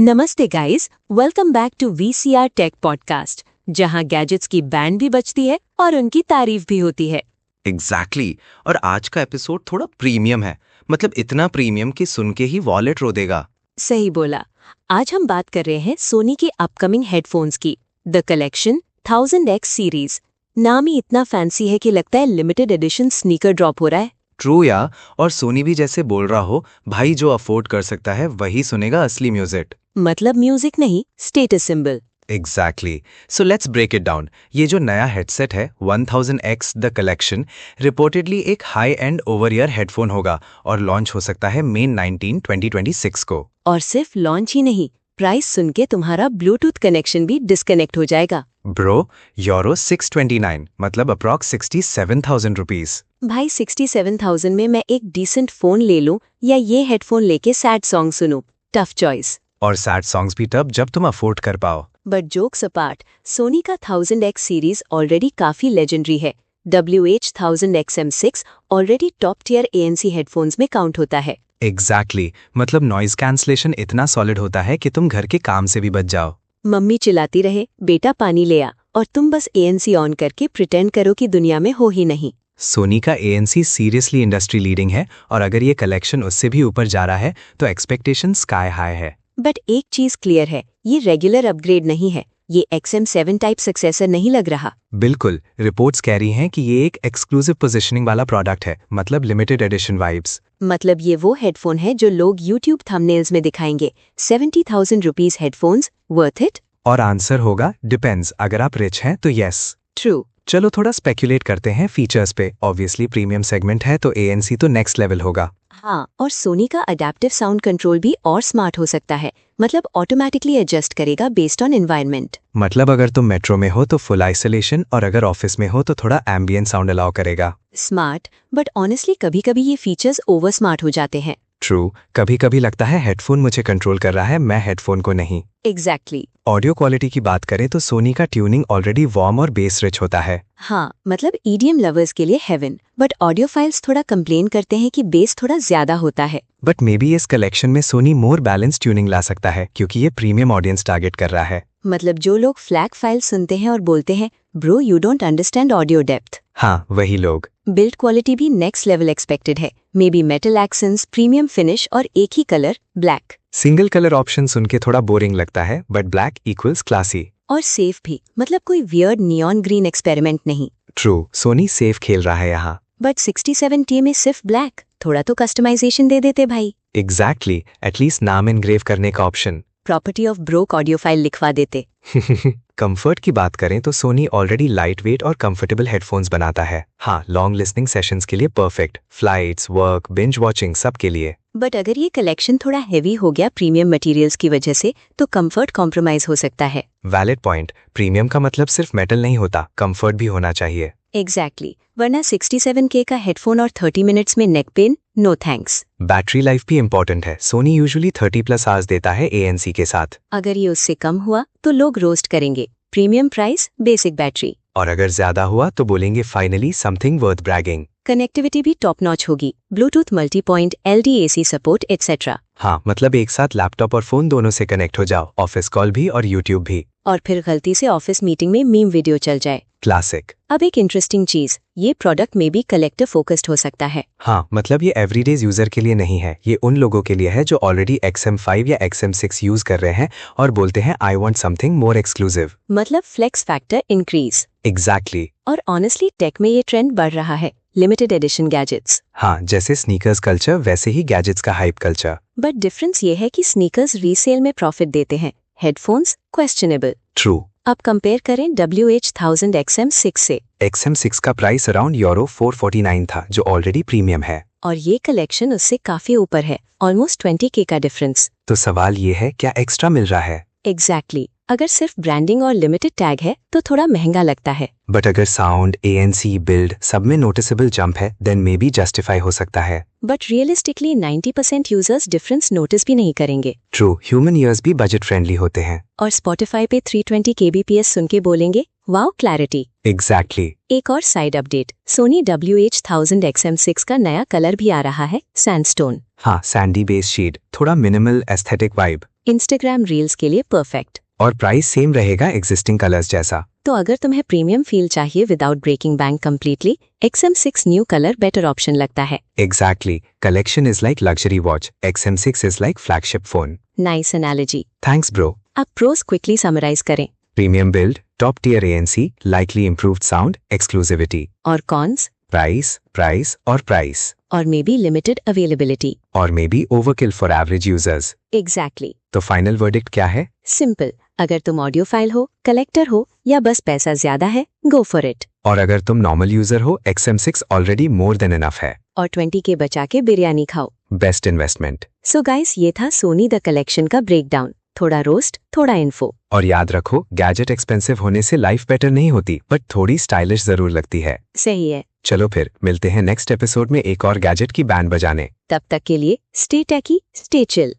नमस्ते guys, welcome back to VCR tech podcast, जहां gadgets की बैंड भी बजती है और उनकी तारीफ भी होती है। एग्जैक्टली और आज का एपिसोड थोड़ा प्रीमियम है। मतलब इतना प्रीमियम कि सुन के ही वॉलेट रो देगा। सही बोला। आज हम बात कर रहे हैं सोनी के अपकमिंग हेडफोन्स की, द कलेक्शन 1000X सीरीज। नाम ही इतना फैंसी है कि लगता है लिमिटेड एडिशन स्नीकर ड्रॉप हो रहा है। ट्रू या। और सोनी भी जैसे बोल रहा हो, भाई जो अफोर्ड कर सकता है वही सुनेगा असली म्यूजिक। मतलब म्यूजिक नहीं, status symbol. Exactly. So let's break it down. ये जो नया हेडसेट है 1000X द कलेक्शन रिपोर्टेडली एक high end over ear headphone होगा और लॉन्च हो सकता है May 19, 2026 को। और सिर्फ लॉन्च ही नहीं, प्राइस सुन के तुम्हारा ब्लूटूथ कनेक्शन भी डिस्कनेक्ट हो जाएगा। ब्रो, यूरो 629 मतलब अप्रॉक्स 67,000 रुपीज। भाई 67,000 में मैं एक डिसेंट फोन ले लूं या ये हेडफोन लेके सैड सॉन्ग सुनूं? Tough choice. और सैड सॉन्ग्स भी तब जब तुम अफोर्ड कर पाओ। बट जोक्स अपार्ट, सोनी का 1000X सीरीज ऑलरेडी काफी लेजेंडरी है। WH-1000XM6 already top tier ANC headphones में काउंट होता है। एग्जैक्टली मतलब नॉइज कैंसलेशन इतना सॉलिड होता है कि तुम घर के काम से भी बच जाओ। मम्मी चिल्लाती रहे, बेटा पानी ले आ, और तुम बस ANC ऑन करके प्रिटेंड करो कि दुनिया में हो ही नहीं। सोनी का ANC सीरियसली इंडस्ट्री लीडिंग है और अगर ये कलेक्शन उससे भी ऊपर जा रहा है तो एक्सपेक्टेशन स्काई हाई है। बट एक चीज क्लियर है, ये रेगुलर अपग्रेड नहीं है। ये XM7 टाइप सक्सेसर नहीं लग रहा। बिल्कुल, रिपोर्ट्स कह रही हैं कि ये एक एक्सक्लूसिव पोजीशनिंग वाला प्रोडक्ट है, मतलब लिमिटेड एडिशन वाइब्स। मतलब ये वो हेडफोन है जो लोग YouTube थंबनेल्स में दिखाएंगे। 70,000 रुपीज हेडफोन्स वर्थ इट? और आंसर होगा डिपेंड्स। अगर आप रिच हैं तो यस। ट्रू। चलो थोड़ा स्पेक्यूलेट करते हैं फीचर्स पे। ऑब्वियसली प्रीमियम सेगमेंट है तो ANC तो नेक्स्ट लेवल होगा। हाँ, और सोनी का अडेप्टिव साउंड कंट्रोल भी और स्मार्ट हो सकता है। मतलब ऑटोमेटिकली एडजस्ट करेगा बेस्ड ऑन एनवायरनमेंट। मतलब अगर तुम मेट्रो में हो तो फुल आइसोलेशन और अगर ऑफिस में हो तो थोड़ा एम्बियंट साउंड अलाउ करेगा। स्मार्ट, बट ऑनेस्टली कभी कभी ये फीचर्स ओवर स्मार्ट हो जाते हैं। ट्रू, कभी कभी लगता है हेडफोन मुझे कंट्रोल कर रहा है, मैं हेडफोन को नहीं। एग्जैक्टली। ऑडियो क्वालिटी की बात करें तो सोनी का ट्यूनिंग ऑलरेडी वार्म और बेस रिच होता है। हाँ, मतलब EDM लवर्स के लिए हेवन। बट ऑडियो फाइल्स थोड़ा कंप्लेन करते हैं कि बेस थोड़ा ज्यादा होता है। बट मे बी इस कलेक्शन में सोनी मोर बैलेंस ट्यूनिंग ला सकता है क्योंकि ये प्रीमियम ऑडियंस टारगेट कर रहा है। मतलब जो लोग फ्लैग फाइल सुनते हैं और बोलते हैं, bro you don't understand audio depth. हाँ, वही लोग। बिल्ड क्वालिटी भी नेक्स्ट लेवल एक्सपेक्टेड है। Maybe metal accents, premium finish और एक ही colour black. Single colour option सुन के थोड़ा बोरिंग लगता है बट ब्लैक इक्वल्स क्लासी। और सेफ भी, मतलब कोई वियर्ड नियॉन ग्रीन एक्सपेरिमेंट नहीं। ट्रू, सोनी सेफ खेल रहा है यहाँ। बट 67T में सिर्फ ब्लैक, थोड़ा तो कस्टमाइजेशन दे देते भाई। एग्जैक्टली, एटलीस्ट नाम एनग्रेव करने का option. Property of broke audio file लिखवा देते। कंफर्ट की बात करें तो सोनी ऑलरेडी लाइट वेट और कंफर्टेबल हेडफोन्स बनाता है। हाँ, लॉन्ग लिसनिंग सेशंस के लिए perfect, flights, work, binge watching सब के लिए। बट अगर ये कलेक्शन थोड़ा हैवी हो गया प्रीमियम मटेरियल्स की वजह से, तो कंफर्ट कॉम्प्रोमाइज हो सकता है। Valid point. प्रीमियम का मतलब सिर्फ मेटल नहीं होता, कंफर्ट भी होना चाहिए। एग्जैक्टली, वरना 67K का हेडफोन और 30 मिनट्स में neck pain, no thanks. Battery life भी इंपॉर्टेंट है। सोनी यूजुअली 30+ आवर्स देता है ANC के साथ। अगर ये उससे कम हुआ तो लोग रोस्ट करेंगे। Premium price, basic battery. और अगर ज्यादा हुआ तो बोलेंगे finally something worth bragging. Connectivity भी टॉप नॉच होगी, Bluetooth, multi point, LDAC support etcetera. हाँ, मतलब एक साथ लैपटॉप और फोन दोनों से कनेक्ट हो जाओ, ऑफिस कॉल भी और यूट्यूब भी। और फिर गलती से ऑफिस मीटिंग में मीम वीडियो चल जाए। क्लासिक। अब एक इंटरेस्टिंग चीज, ये प्रोडक्ट में भी कलेक्टर फोकस्ड हो सकता है। हाँ, मतलब ये एवरीडेज यूजर के लिए नहीं है, ये उन लोगों के लिए है जो ऑलरेडी XM5 या XM6 यूज कर रहे हैं और बोलते हैं I want something more exclusive. मतलब फ्लेक्स फैक्टर इंक्रीज। एग्जैक्टली। और ऑनेस्टली टेक में ये ट्रेंड बढ़ रहा है, लिमिटेड एडिशन गैजेट्स। हाँ, जैसे स्नीकर्स कल्चर वैसे ही गैजेट्स का हाइप कल्चर। बट डिफरेंस ये है कि स्नीकर्स रीसेल में प्रॉफिट देते हैं, हेडफोन्स क्वेश्चनेबल। ट्रू। अब कंपेयर करें WH-1000XM6 से। XM6 का प्राइस अराउंड यूरो 449 था जो ऑलरेडी प्रीमियम है। और ये कलेक्शन उससे काफी ऊपर है, ऑलमोस्ट 20K का डिफरेंस। तो सवाल ये है, क्या एक्स्ट्रा मिल रहा है? एग्जैक्टली। अगर सिर्फ ब्रांडिंग और लिमिटेड टैग है तो थोड़ा महंगा लगता है। बट अगर साउंड, ANC, बिल्ड सब में नोटिसेबल जंप है देन मे बी जस्टिफाई हो सकता है। But realistically 90% users difference notice भी नहीं करेंगे। ट्रू, ह्यूमन ईयर्स भी बजट फ्रेंडली होते हैं। और स्पॉटिफाई पे 320 kbps सुन के बोलेंगे वाओ क्लैरिटी। एग्जैक्टली। एक और साइड अपडेट, सोनी WH-1000XM6 का नया कलर भी आ रहा है, सैंडस्टोन। हाँ, सैंडी बेस शेड, थोड़ा minimal aesthetic vibe. Instagram reels के लिए परफेक्ट। और प्राइस सेम रहेगा एग्जिस्टिंग कलर्स जैसा। तो अगर तुम्हें प्रीमियम फील चाहिए without breaking bank completely, XM6 new colour better option लगता है। Exactly. Collection is like luxury watch. XM6 is like flagship phone. Nice analogy. Thanks, bro. अब प्रोस क्विकली समराइज करें। Premium build, top tier ANC, likely improved sound, exclusivity. और cons? Price, price और price. और may be limited availability. और maybe overkill for average users. Exactly. तो final verdict क्या है? Simple, अगर तुम ऑडियो फाइल हो, कलेक्टर हो या बस पैसा ज्यादा है, गो फॉर इट। और अगर तुम नॉर्मल यूजर हो, XM6 already more than enough है। और 20K बचा के बिरयानी खाओ। Best investment. सो गाइस, ये था सोनी द कलेक्शन का ब्रेकडाउन। थोड़ा रोस्ट, थोड़ा इन्फो। और याद रखो, गैजेट एक्सपेंसिव होने से लाइफ बेटर नहीं होती, बट थोड़ी स्टाइलिश जरूर लगती है। सही है। चलो फिर मिलते हैं नेक्स्ट एपिसोड में एक और गैजेट की बैंड बजाने। तब तक के लिए स्टे टेकी, स्टे चिल।